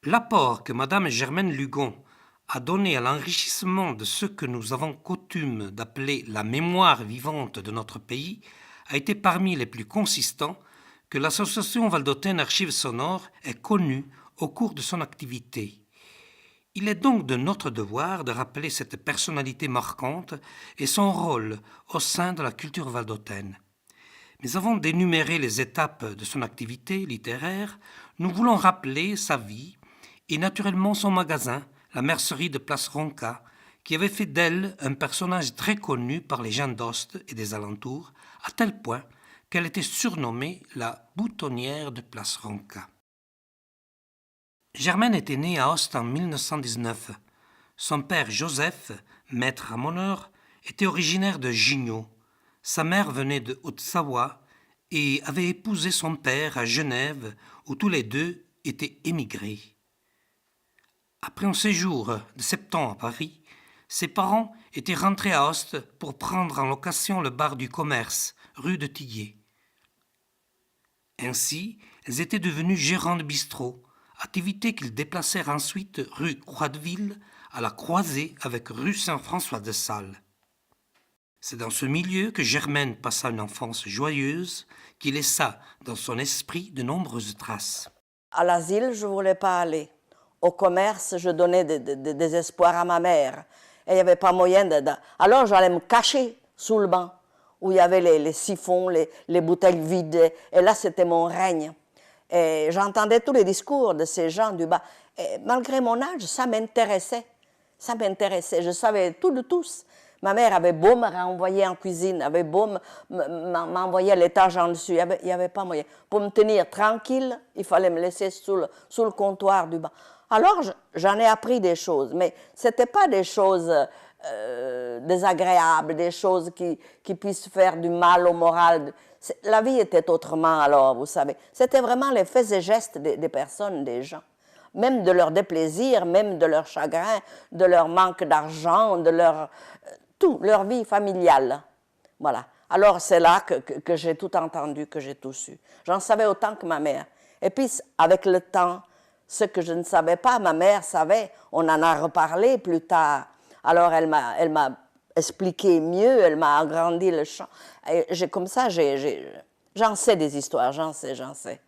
L'apport que Madame Germaine Lugon a donné à l'enrichissement de ce que nous avons coutume d'appeler la mémoire vivante de notre pays a été parmi les plus consistants que l'association valdotaine Archives sonores ait connu au cours de son activité. Il est donc de notre devoir de rappeler cette personnalité marquante et son rôle au sein de la culture valdotaine. Mais avant d'énumérer les étapes de son activité littéraire, nous voulons rappeler sa vie et naturellement son magasin, la mercerie de Place Ronca, qui avait fait d'elle un personnage très connu par les gens d'Ost et des alentours, à tel point qu'elle était surnommée la boutonnière de Place Ronca. Germaine était née à Ost en 1919. Son père Joseph, maître ramoneur, était originaire de Gignot. Sa mère venait de Haute-Savoie et avait épousé son père à Genève, où tous les deux étaient émigrés. Après un séjour de 7 ans à Paris, ses parents étaient rentrés à Ost pour prendre en location le bar du commerce, rue de Tillé. Ainsi, ils étaient devenus gérants de bistrot, activité qu'ils déplacèrent ensuite rue Croix-de-Ville, à la croisée avec rue Saint-François-de-Sales. C'est dans ce milieu que Germaine passa une enfance joyeuse qui laissa dans son esprit de nombreuses traces. À l'asile, je ne voulais pas aller. Au commerce, je donnais des espoirs à ma mère. Et il n'y avait pas moyen de... Alors j'allais me cacher sous le banc, où il y avait les siphons, les bouteilles vides. Et là, c'était mon règne. Et j'entendais tous les discours de ces gens du bas. Et malgré mon âge, ça m'intéressait. Ça m'intéressait. Je savais tout de tous. Ma mère avait beau me renvoyer en cuisine, avait beau m'envoyer à l'étage en dessus. Il n'y avait pas moyen. Pour me tenir tranquille, il fallait me laisser sous le comptoir du bas. Alors, j'en ai appris des choses, mais ce n'étaient pas des choses désagréables, des choses qui puissent faire du mal au moral. La vie était autrement alors, vous savez. C'était vraiment les faits et gestes des personnes, des gens. Même de leur déplaisir, même de leur chagrin, de leur manque d'argent, de tout, leur vie familiale. Voilà. Alors c'est là que j'ai tout entendu, que j'ai tout su. J'en savais autant que ma mère. Et puis, avec le temps, ce que je ne savais pas, ma mère savait, on en a reparlé plus tard. Alors elle m'a expliqué mieux, elle m'a agrandi le champ. Et comme ça, j'en sais des histoires, j'en sais.